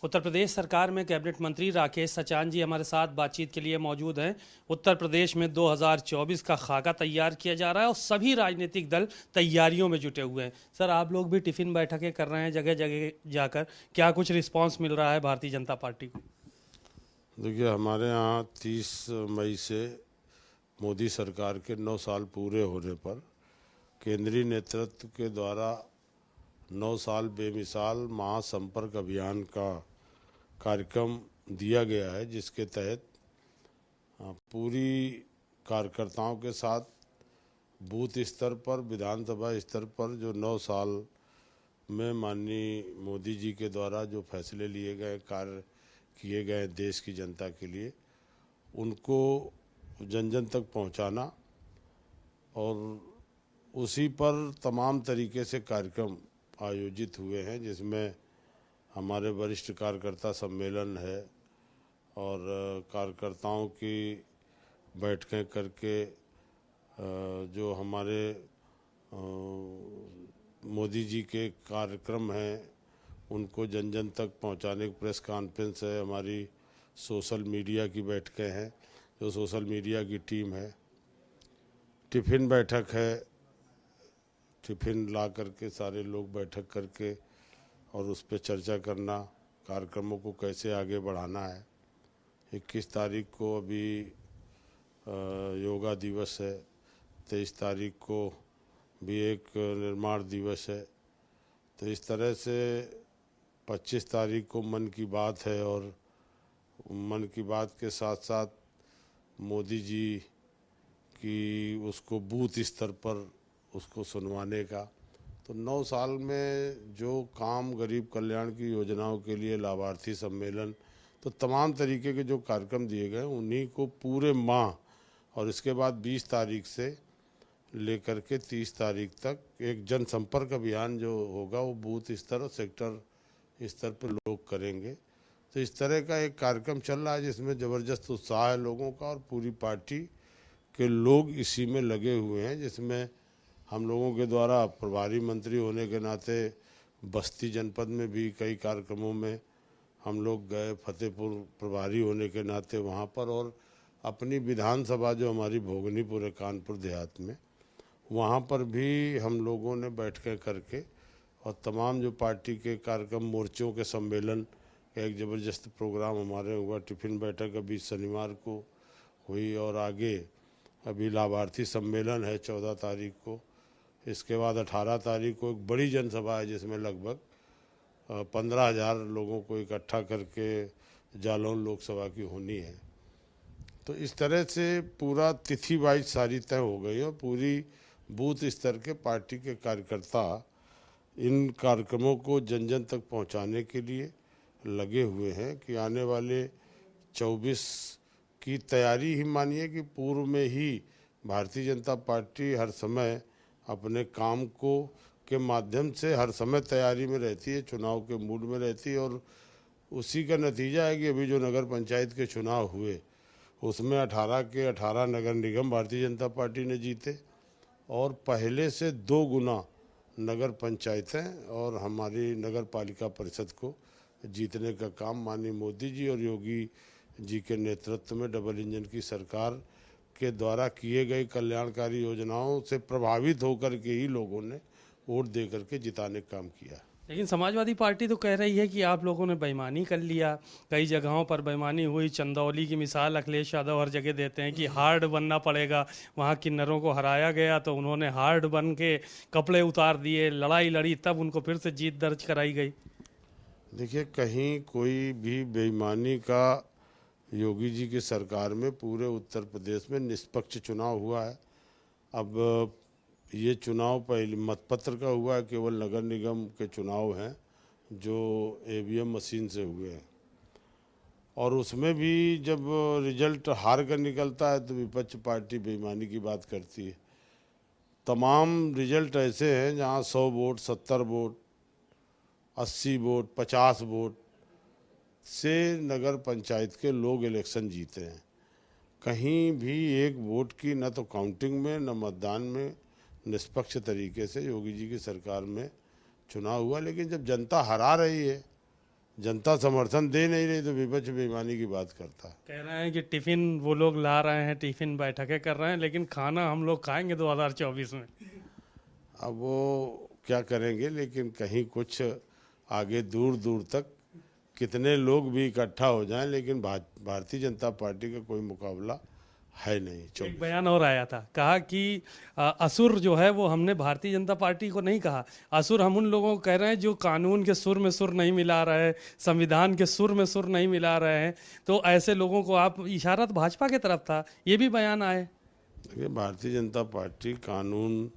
उत्तर प्रदेश सरकार में कैबिनेट मंत्री राकेश सचान जी हमारे साथ बातचीत के लिए मौजूद हैं। उत्तर प्रदेश में 2024 का खाका तैयार किया जा रहा है और सभी राजनीतिक दल तैयारियों में जुटे हुए हैं। सर, आप लोग भी टिफिन बैठकें कर रहे हैं जगह जगह जाकर, क्या कुछ रिस्पांस मिल रहा है भारतीय जनता पार्टी को? देखिए, हमारे यहाँ 30 मई से मोदी सरकार के 9 साल पूरे होने पर केंद्रीय नेतृत्व के द्वारा 9 साल बेमिसाल महासंपर्क अभियान का कार्यक्रम दिया गया है, जिसके तहत पूरी कार्यकर्ताओं के साथ बूथ स्तर पर, विधानसभा स्तर पर जो 9 साल में माननीय मोदी जी के द्वारा जो फैसले लिए गए, कार्य किए गए देश की जनता के लिए, उनको जन जन तक पहुंचाना और उसी पर तमाम तरीके से कार्यक्रम आयोजित हुए हैं, जिसमें हमारे वरिष्ठ कार्यकर्ता सम्मेलन है और कार्यकर्ताओं की बैठकें करके जो हमारे मोदी जी के कार्यक्रम हैं उनको जन जन तक पहुंचाने की प्रेस कॉन्फ्रेंस है, हमारी सोशल मीडिया की बैठकें हैं, जो सोशल मीडिया की टीम है, टिफ़िन बैठक है, टिफ़िन ला करके सारे लोग बैठक करके और उस पर चर्चा करना, कार्यक्रमों को कैसे आगे बढ़ाना है। 21 तारीख को अभी योगा दिवस है, 23 तारीख को भी एक निर्माण दिवस है, तो इस तरह से 25 तारीख को मन की बात है और मन की बात के साथ साथ मोदी जी की उसको बूथ स्तर पर उसको सुनवाने का। तो 9 साल में जो काम गरीब कल्याण की योजनाओं के लिए लाभार्थी सम्मेलन, तो तमाम तरीके के जो कार्यक्रम दिए गए उन्हीं को पूरे माह और इसके बाद 20 तारीख से लेकर के 30 तारीख तक एक जनसंपर्क अभियान जो होगा वो बूथ स्तर और सेक्टर स्तर पर लोग करेंगे। तो इस तरह का एक कार्यक्रम चल रहा है जिसमें ज़बरदस्त उत्साह है लोगों का और पूरी पार्टी के लोग इसी में लगे हुए हैं, जिसमें हम लोगों के द्वारा प्रभारी मंत्री होने के नाते बस्ती जनपद में भी कई कार्यक्रमों में हम लोग गए, फतेहपुर प्रभारी होने के नाते वहाँ पर, और अपनी विधानसभा जो हमारी भोगनीपुर है कानपुर देहात में, वहाँ पर भी हम लोगों ने बैठकें करके और तमाम जो पार्टी के कार्यक्रम मोर्चों के सम्मेलन का एक ज़बरदस्त प्रोग्राम हमारे हुआ। टिफ़िन बैठक अभी शनिवार को हुई और आगे अभी लाभार्थी सम्मेलन है 14 तारीख को। इसके बाद 18 तारीख को एक बड़ी जनसभा है जिसमें लगभग 15,000 लोगों को इकट्ठा करके जालौन लोकसभा की होनी है। तो इस तरह से पूरा तिथि वाइज सारी तय हो गई और पूरी बूथ स्तर के पार्टी के कार्यकर्ता इन कार्यक्रमों को जन जन तक पहुंचाने के लिए लगे हुए हैं कि आने वाले 24 की तैयारी ही मानिए कि पूर्व में ही भारतीय जनता पार्टी हर समय अपने काम को के माध्यम से हर समय तैयारी में रहती है, चुनाव के मूड में रहती है। और उसी का नतीजा है कि अभी जो नगर पंचायत के चुनाव हुए उसमें 18 के 18 नगर निगम भारतीय जनता पार्टी ने जीते और पहले से 2 गुना नगर पंचायतें और हमारी नगर पालिका परिषद को जीतने का काम माननीय मोदी जी और योगी जी के नेतृत्व में डबल इंजन की सरकार के द्वारा किए गए कल्याणकारी योजनाओं से प्रभावित होकर के ही लोगों ने वोट दे करके जिताने का काम किया। लेकिन समाजवादी पार्टी तो कह रही है कि आप लोगों ने बेईमानी कर लिया, कई जगहों पर बेईमानी हुई। चंदौली की मिसाल अखिलेश यादव हर जगह देते हैं कि हार्ड बनना पड़ेगा, वहाँ किन्नरों को हराया गया तो उन्होंने हार्ड बन के कपड़े उतार दिए, लड़ाई लड़ी, तब उनको फिर से जीत दर्ज कराई गई। देखिए, कहीं कोई भी बेईमानी का योगी जी की सरकार में पूरे उत्तर प्रदेश में निष्पक्ष चुनाव हुआ है। अब ये चुनाव पहले मतपत्र का हुआ है, केवल नगर निगम के चुनाव हैं जो ईवीएम मशीन से हुए हैं और उसमें भी जब रिजल्ट हार कर निकलता है तो विपक्ष पार्टी बेईमानी की बात करती है। तमाम रिजल्ट ऐसे हैं जहां 100 वोट, 70 वोट, 80 वोट, 50 वोट से नगर पंचायत के लोग इलेक्शन जीते हैं। कहीं भी एक वोट की न तो काउंटिंग में न मतदान में निष्पक्ष तरीके से योगी जी की सरकार में चुनाव हुआ। लेकिन जब जनता हरा रही है, जनता समर्थन दे नहीं रही तो विपक्ष बेईमानी की बात करता है। कह रहे हैं कि टिफिन वो लोग ला रहे हैं, टिफिन बैठकें कर रहे हैं, लेकिन खाना हम लोग खाएंगे 2024 में। अब वो क्या करेंगे, लेकिन कहीं कुछ आगे दूर दूर तक कितने लोग भी इकट्ठा हो जाएं, लेकिन भारतीय जनता पार्टी का कोई मुकाबला है नहीं। एक बयान और आया था, कहा कि असुर जो है वो हमने भारतीय जनता पार्टी को नहीं कहा, असुर हम उन लोगों को कह रहे हैं जो कानून के सुर में सुर नहीं मिला रहे, संविधान के सुर में सुर नहीं मिला रहे हैं, तो ऐसे लोगों को आप, इशारा तो भाजपा की तरफ था, ये भी बयान आए। देखिए, भारतीय जनता पार्टी कानून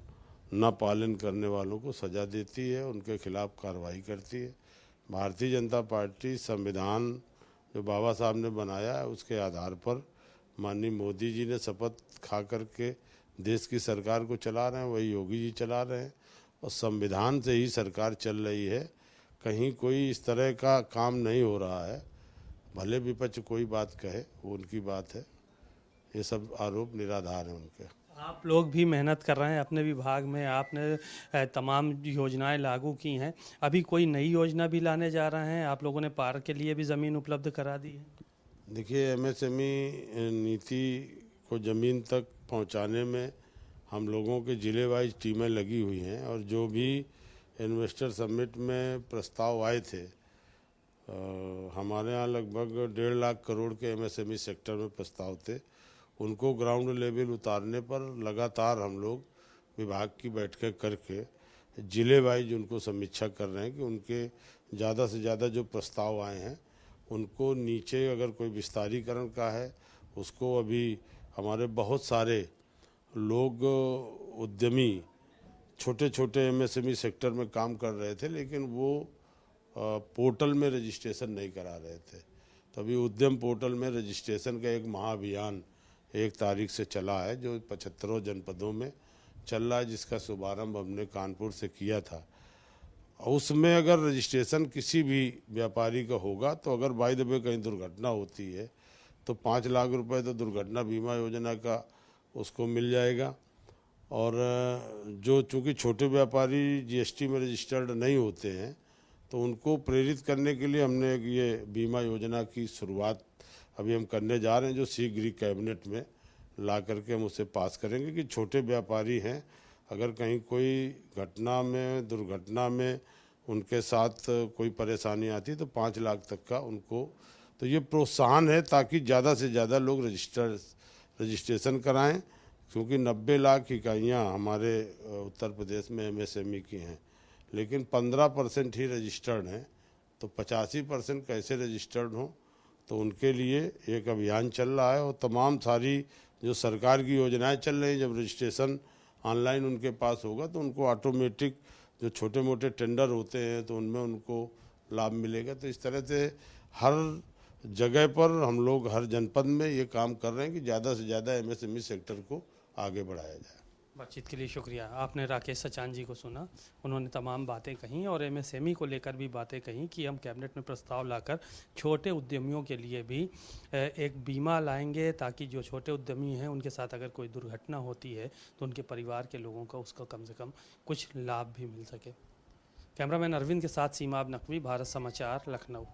न पालन करने वालों को सजा देती है, उनके खिलाफ कार्रवाई करती है। भारतीय जनता पार्टी संविधान जो बाबा साहब ने बनाया है उसके आधार पर माननीय मोदी जी ने शपथ खा करके देश की सरकार को चला रहे हैं, वही योगी जी चला रहे हैं और संविधान से ही सरकार चल रही है। कहीं कोई इस तरह का काम नहीं हो रहा है। भले विपक्ष कोई बात कहे, वो उनकी बात है, ये सब आरोप निराधार हैं उनके। आप लोग भी मेहनत कर रहे हैं अपने विभाग में, आपने तमाम योजनाएं लागू की हैं, अभी कोई नई योजना भी लाने जा रहे हैं? आप लोगों ने पार्क के लिए भी ज़मीन उपलब्ध करा दी है। देखिए, एमएसएमई नीति को ज़मीन तक पहुंचाने में हम लोगों के ज़िले वाइज टीमें लगी हुई हैं और जो भी इन्वेस्टर समिट में प्रस्ताव आए थे, हमारे यहाँ लगभग 1.5 लाख करोड़ के एमएसएमई सेक्टर में प्रस्ताव थे, उनको ग्राउंड लेवल उतारने पर लगातार हम लोग विभाग की बैठकें करके ज़िले वाइज उनको समीक्षा कर रहे हैं कि उनके ज़्यादा से ज़्यादा जो प्रस्ताव आए हैं उनको नीचे अगर कोई विस्तारीकरण का है उसको, अभी हमारे बहुत सारे लोग उद्यमी छोटे छोटे एमएसएमई सेक्टर में काम कर रहे थे, लेकिन वो पोर्टल में रजिस्ट्रेशन नहीं करा रहे थे। तो अभी उद्यम पोर्टल में रजिस्ट्रेशन का एक महाअभियान 1 तारीख से चला है जो 75 जनपदों में चल रहा है, जिसका शुभारंभ हमने कानपुर से किया था। उसमें अगर रजिस्ट्रेशन किसी भी व्यापारी का होगा तो अगर बाय द वे कहीं दुर्घटना होती है तो 5 लाख रुपए तो दुर्घटना बीमा योजना का उसको मिल जाएगा। और जो चूँकि छोटे व्यापारी जीएसटी में रजिस्टर्ड नहीं होते हैं तो उनको प्रेरित करने के लिए हमने ये बीमा योजना की शुरुआत अभी हम करने जा रहे हैं, जो शीघ्र ही कैबिनेट में ला करके हम उसे पास करेंगे कि छोटे व्यापारी हैं, अगर कहीं कोई घटना में, दुर्घटना में उनके साथ कोई परेशानी आती तो 5 लाख तक का उनको, तो ये प्रोत्साहन है ताकि ज़्यादा से ज़्यादा लोग रजिस्ट्रेशन कराएं, क्योंकि 90 लाख इकाइयाँ हमारे उत्तर प्रदेश में एमएसएमई की हैं, लेकिन 15% ही रजिस्टर्ड हैं, तो 85% कैसे रजिस्टर्ड हों, तो उनके लिए एक अभियान चल रहा है। और तमाम सारी जो सरकार की योजनाएं चल रही हैं, जब रजिस्ट्रेशन ऑनलाइन उनके पास होगा तो उनको ऑटोमेटिक जो छोटे मोटे टेंडर होते हैं तो उनमें उनको लाभ मिलेगा। तो इस तरह से हर जगह पर हम लोग हर जनपद में ये काम कर रहे हैं कि ज़्यादा से ज़्यादा एमएसएमई सेक्टर को आगे बढ़ाया जाए। बातचीत के लिए शुक्रिया। आपने राकेश सचान जी को सुना, उन्होंने तमाम बातें कहीं और एमएसएमई को लेकर भी बातें कहीं कि हम कैबिनेट में प्रस्ताव लाकर छोटे उद्यमियों के लिए भी एक बीमा लाएंगे ताकि जो छोटे उद्यमी हैं उनके साथ अगर कोई दुर्घटना होती है तो उनके परिवार के लोगों को उसका कम से कम कुछ लाभ भी मिल सके। कैमरामैन अरविंद के साथ सीमाब नकवी, भारत समाचार, लखनऊ।